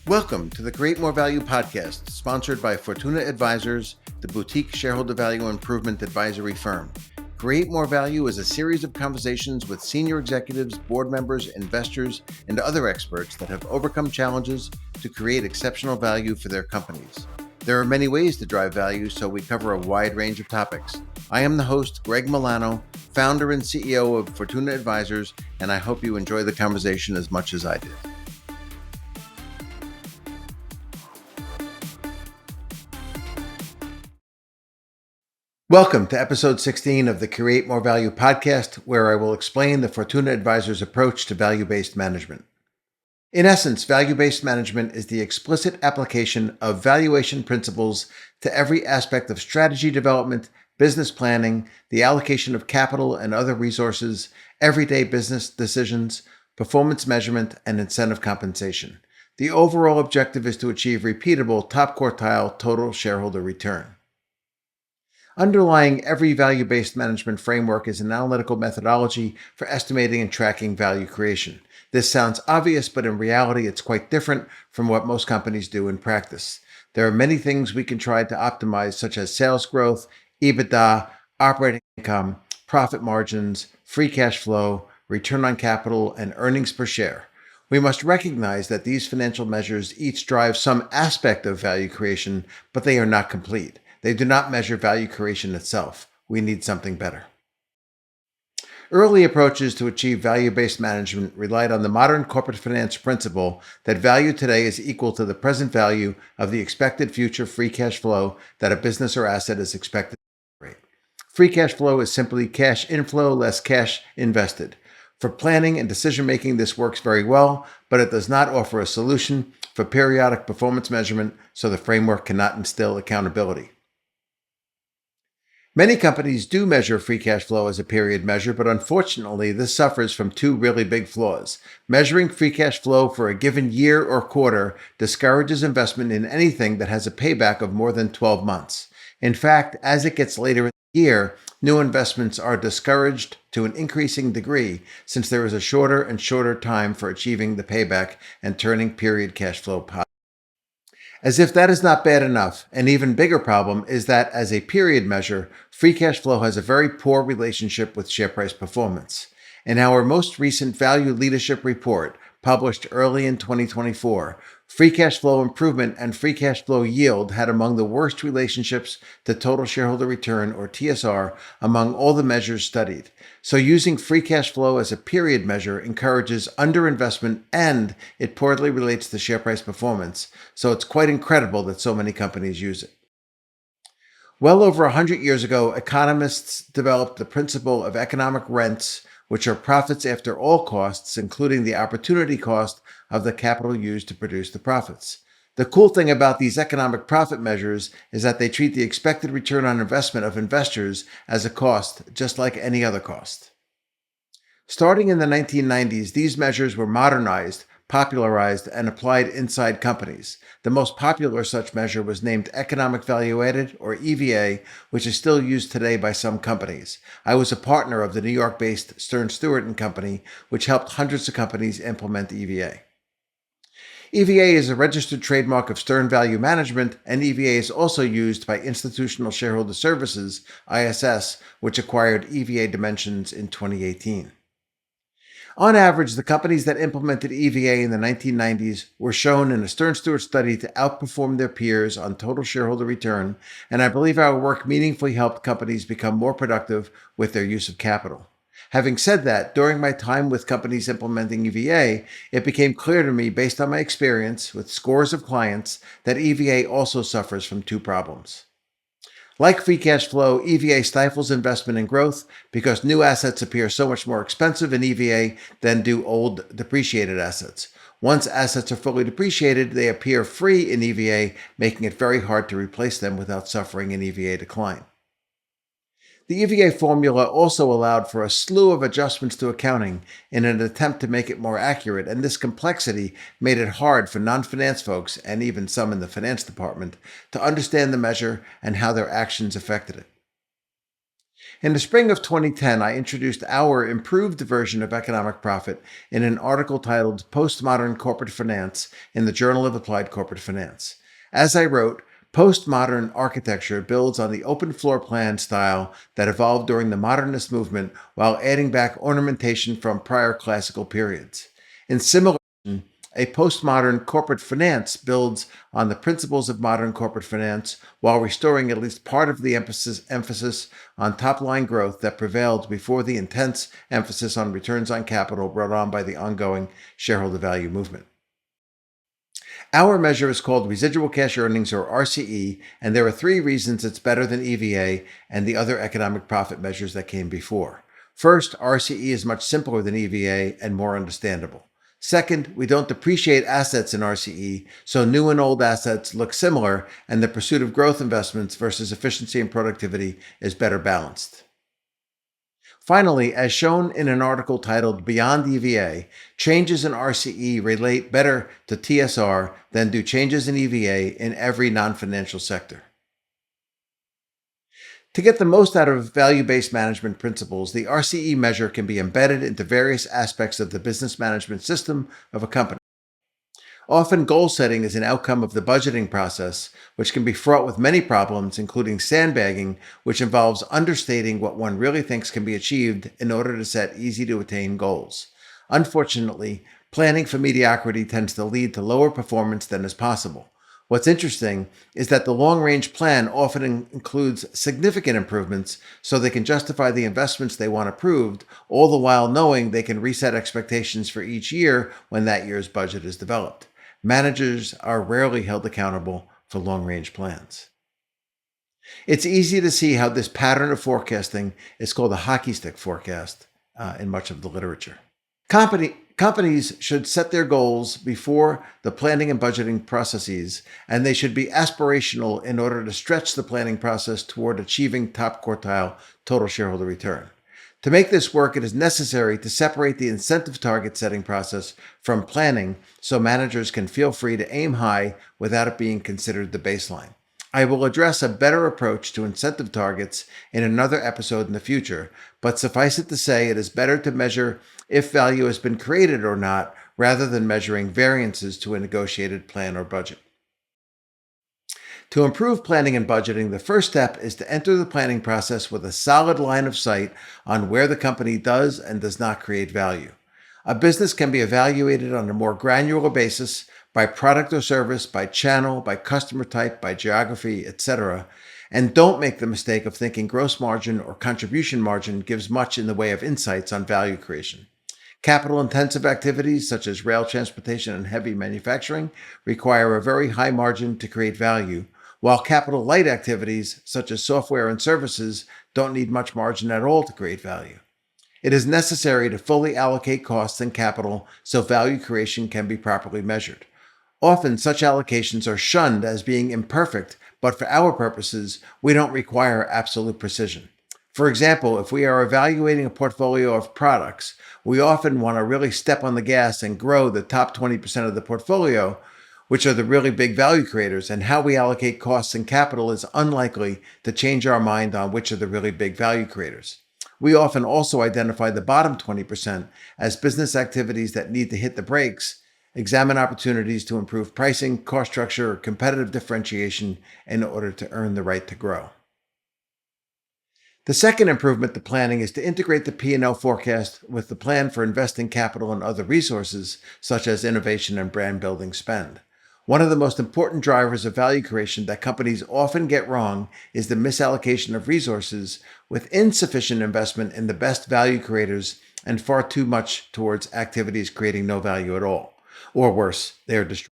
Welcome to the Create More Value podcast, sponsored by Fortuna Advisors, the boutique shareholder value improvement advisory firm. Create More Value is a series of conversations with senior executives, board members, investors, and other experts that have overcome challenges to create exceptional value for their companies. There are many ways to drive value, so we cover a wide range of topics. I am the host, Greg Milano, founder and CEO of Fortuna Advisors, and I hope you enjoy the conversation as much as I did. Welcome to episode 16 of the Create More Value podcast, where I will explain the Fortuna Advisors approach to value-based management. In essence, value-based management is the explicit application of valuation principles to every aspect of strategy development, business planning, the allocation of capital and other resources, everyday business decisions, performance measurement, and incentive compensation. The overall objective is to achieve repeatable top quartile total shareholder return. Underlying every value-based management framework is an analytical methodology for estimating and tracking value creation. This sounds obvious, but in reality, it's quite different from what most companies do in practice. There are many things we can try to optimize, such as sales growth, EBITDA, operating income, profit margins, free cash flow, return on capital, and earnings per share. We must recognize that these financial measures each drive some aspect of value creation, but they are not complete. They do not measure value creation itself. We need something better. Early approaches to achieve value-based management relied on the modern corporate finance principle that value today is equal to the present value of the expected future free cash flow that a business or asset is expected to generate. Free cash flow is simply cash inflow less cash invested. For planning and decision-making, this works very well, but it does not offer a solution for periodic performance measurement, so the framework cannot instill accountability. Many companies do measure free cash flow as a period measure, but unfortunately, this suffers from two really big flaws. Measuring free cash flow for a given year or quarter discourages investment in anything that has a payback of more than 12 months. In fact, as it gets later in the year, new investments are discouraged to an increasing degree since there is a shorter and shorter time for achieving the payback and turning period cash flow positive. As if that is not bad enough, an even bigger problem is that as a period measure, free cash flow has a very poor relationship with share price performance. In our most recent Value Leadership Report, published early in 2024, free cash flow improvement and free cash flow yield had among the worst relationships to total shareholder return, or TSR, among all the measures studied. So using free cash flow as a period measure encourages underinvestment, and it poorly relates to share price performance. So it's quite incredible that so many companies use it. Well over 100 years ago, economists developed the principle of economic rents, which are profits after all costs, including the opportunity cost of the capital used to produce the profits. The cool thing about these economic profit measures is that they treat the expected return on investment of investors as a cost, just like any other cost. Starting in the 1990s, these measures were modernized, popularized, and applied inside companies. The most popular such measure was named Economic Value Added, or EVA, which is still used today by some companies. I was a partner of the New York-based Stern Stewart & Company, which helped hundreds of companies implement EVA. EVA is a registered trademark of Stern Value Management, and EVA is also used by Institutional Shareholder Services, ISS, which acquired EVA Dimensions in 2018. On average, the companies that implemented EVA in the 1990s were shown in a Stern Stewart study to outperform their peers on total shareholder return, and I believe our work meaningfully helped companies become more productive with their use of capital. Having said that, during my time with companies implementing EVA, it became clear to me, based on my experience with scores of clients, that EVA also suffers from two problems. Like free cash flow, EVA stifles investment and growth because new assets appear so much more expensive in EVA than do old depreciated assets. Once assets are fully depreciated, they appear free in EVA, making it very hard to replace them without suffering an EVA decline. The EVA formula also allowed for a slew of adjustments to accounting in an attempt to make it more accurate, and this complexity made it hard for non-finance folks, and even some in the finance department, to understand the measure and how their actions affected it. In the spring of 2010, I introduced our improved version of economic profit in an article titled Postmodern Corporate Finance in the Journal of Applied Corporate Finance. As I wrote, postmodern architecture builds on the open floor plan style that evolved during the modernist movement while adding back ornamentation from prior classical periods. In similar a postmodern corporate finance builds on the principles of modern corporate finance while restoring at least part of the emphasis on top line growth that prevailed before the intense emphasis on returns on capital brought on by the ongoing shareholder value movement. Our measure is called residual cash earnings, or RCE, and there are three reasons it's better than EVA and the other economic profit measures that came before. First, RCE is much simpler than EVA and more understandable. Second, we don't depreciate assets in RCE, so new and old assets look similar, and the pursuit of growth investments versus efficiency and productivity is better balanced. Finally, as shown in an article titled Beyond EVA, changes in RCE relate better to TSR than do changes in EVA in every non-financial sector. To get the most out of value-based management principles, the RCE measure can be embedded into various aspects of the business management system of a company. Often, goal setting is an outcome of the budgeting process, which can be fraught with many problems, including sandbagging, which involves understating what one really thinks can be achieved in order to set easy-to-attain goals. Unfortunately, planning for mediocrity tends to lead to lower performance than is possible. What's interesting is that the long-range plan often includes significant improvements so they can justify the investments they want approved, all the while knowing they can reset expectations for each year when that year's budget is developed. Managers are rarely held accountable for long-range plans. It's easy to see how this pattern of forecasting is called a hockey stick forecast in much of the literature. Companies should set their goals before the planning and budgeting processes, and they should be aspirational in order to stretch the planning process toward achieving top quartile total shareholder return. To make this work, it is necessary to separate the incentive target setting process from planning so managers can feel free to aim high without it being considered the baseline. I will address a better approach to incentive targets in another episode in the future, but suffice it to say it is better to measure if value has been created or not, rather than measuring variances to a negotiated plan or budget. To improve planning and budgeting, the first step is to enter the planning process with a solid line of sight on where the company does and does not create value. A business can be evaluated on a more granular basis by product or service, by channel, by customer type, by geography, etc. And don't make the mistake of thinking gross margin or contribution margin gives much in the way of insights on value creation. Capital-intensive activities such as rail transportation and heavy manufacturing require a very high margin to create value, while capital-light activities such as software and services don't need much margin at all to create value. It is necessary to fully allocate costs and capital so value creation can be properly measured. Often, such allocations are shunned as being imperfect, but for our purposes, we don't require absolute precision. For example, if we are evaluating a portfolio of products, we often want to really step on the gas and grow the top 20% of the portfolio, which are the really big value creators, and how we allocate costs and capital is unlikely to change our mind on which are the really big value creators. We often also identify the bottom 20% as business activities that need to hit the brakes, examine opportunities to improve pricing, cost structure, or competitive differentiation in order to earn the right to grow. The second improvement to planning is to integrate the P&L forecast with the plan for investing capital and other resources, such as innovation and brand building spend. One of the most important drivers of value creation that companies often get wrong is the misallocation of resources, with insufficient investment in the best value creators and far too much towards activities creating no value at all. Or worse, they are destroyed.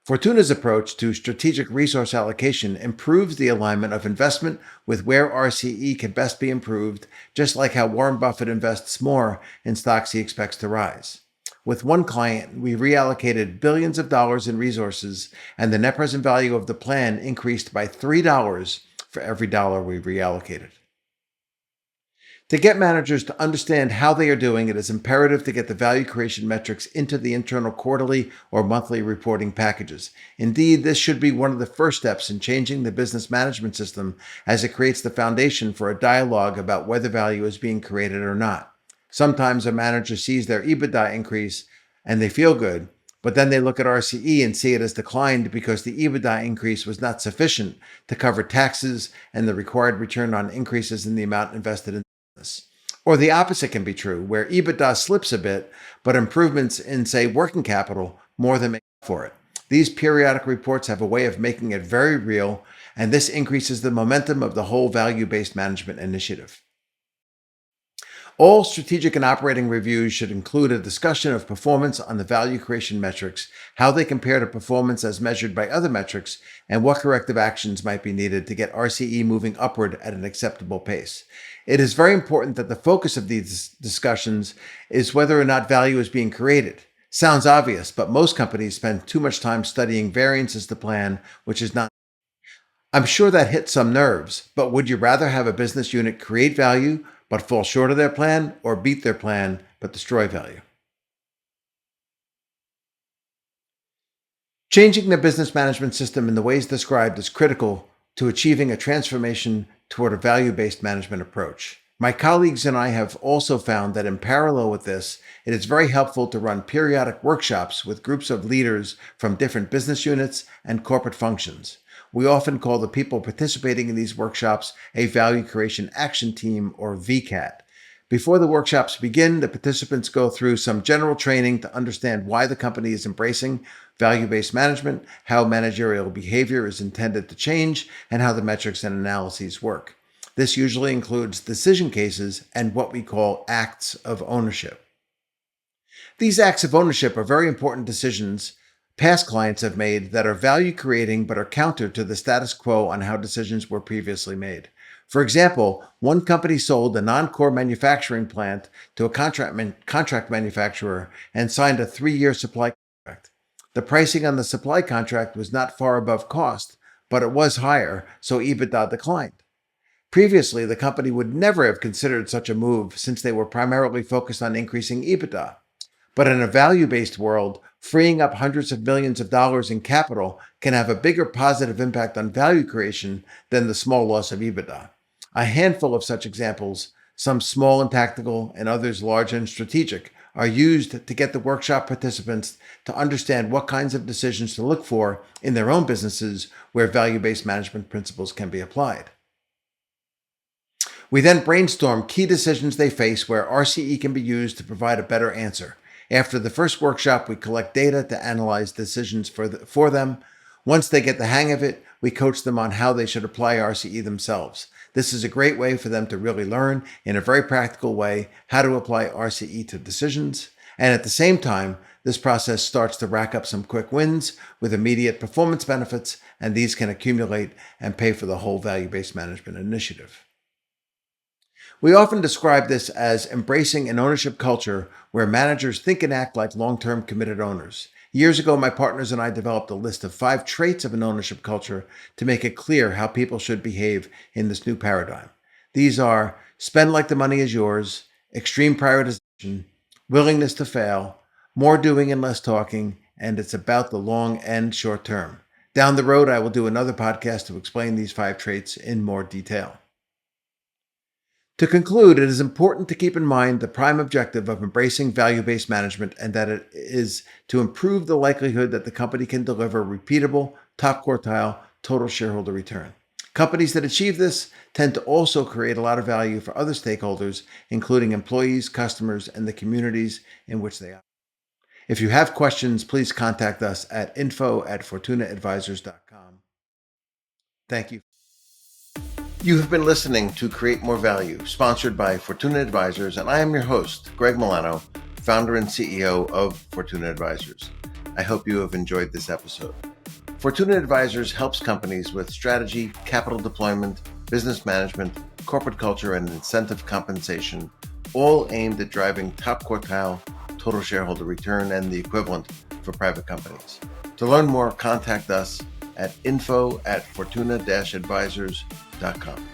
Fortuna's approach to strategic resource allocation improves the alignment of investment with where RCE can best be improved, just like how Warren Buffett invests more in stocks he expects to rise. With one client, we reallocated billions of dollars in resources, and the net present value of the plan increased by $3 for every dollar we reallocated. To get managers to understand how they are doing, it is imperative to get the value creation metrics into the internal quarterly or monthly reporting packages. Indeed, this should be one of the first steps in changing the business management system, as it creates the foundation for a dialogue about whether value is being created or not. Sometimes a manager sees their EBITDA increase and they feel good, but then they look at RCE and see it as declined because the EBITDA increase was not sufficient to cover taxes and the required return on increases in the amount invested in business. Or the opposite can be true, where EBITDA slips a bit, but improvements in, say, working capital more than make up for it. These periodic reports have a way of making it very real, and this increases the momentum of the whole value-based management initiative. All strategic and operating reviews should include a discussion of performance on the value creation metrics, how they compare to performance as measured by other metrics, and what corrective actions might be needed to get RCE moving upward at an acceptable pace. It is very important that the focus of these discussions is whether or not value is being created. Sounds obvious, but most companies spend too much time studying variances to plan, which is not. I'm sure that hits some nerves, but would you rather have a business unit create value but fall short of their plan, or beat their plan but destroy value? Changing the business management system in the ways described is critical to achieving a transformation toward a value-based management approach. My colleagues and I have also found that in parallel with this, it is very helpful to run periodic workshops with groups of leaders from different business units and corporate functions. We often call the people participating in these workshops a Value Creation Action Team, or VCAT. Before the workshops begin, the participants go through some general training to understand why the company is embracing value-based management, how managerial behavior is intended to change, and how the metrics and analyses work. This usually includes decision cases and what we call acts of ownership. These acts of ownership are very important decisions past clients have made that are value creating but are counter to the status quo on how decisions were previously made. For example, one company sold a non-core manufacturing plant to a contract manufacturer and signed a 3-year supply contract. The pricing on the supply contract was not far above cost, but it was higher, so EBITDA declined. Previously, the company would never have considered such a move since they were primarily focused on increasing EBITDA. But in a value-based world, freeing up hundreds of millions of dollars in capital can have a bigger positive impact on value creation than the small loss of EBITDA. A handful of such examples, some small and tactical and others large and strategic, are used to get the workshop participants to understand what kinds of decisions to look for in their own businesses where value-based management principles can be applied. We then brainstorm key decisions they face where RCE can be used to provide a better answer. After the first workshop, we collect data to analyze decisions for them. Once they get the hang of it, we coach them on how they should apply RCE themselves. This is a great way for them to really learn in a very practical way how to apply RCE to decisions. And at the same time, this process starts to rack up some quick wins with immediate performance benefits, and these can accumulate and pay for the whole value-based management initiative. We often describe this as embracing an ownership culture where managers think and act like long-term committed owners. Years ago, my partners and I developed a list of 5 traits of an ownership culture to make it clear how people should behave in this new paradigm. These are: spend like the money is yours, extreme prioritization, willingness to fail, more doing and less talking, and it's about the long and short term. Down the road, I will do another podcast to explain these 5 traits in more detail. To conclude, it is important to keep in mind the prime objective of embracing value-based management, and that it is to improve the likelihood that the company can deliver repeatable, top quartile total shareholder return. Companies that achieve this tend to also create a lot of value for other stakeholders, including employees, customers, and the communities in which they operate. If you have questions, please contact us at info@fortunaadvisors.com. Thank you. You have been listening to Create More Value, sponsored by Fortuna Advisors, and I am your host, Greg Milano, founder and CEO of Fortuna Advisors. I hope you have enjoyed this episode. Fortuna Advisors helps companies with strategy, capital deployment, business management, corporate culture, and incentive compensation, all aimed at driving top quartile total shareholder return and the equivalent for private companies. To learn more, contact us at info@fortuna-advisors.com.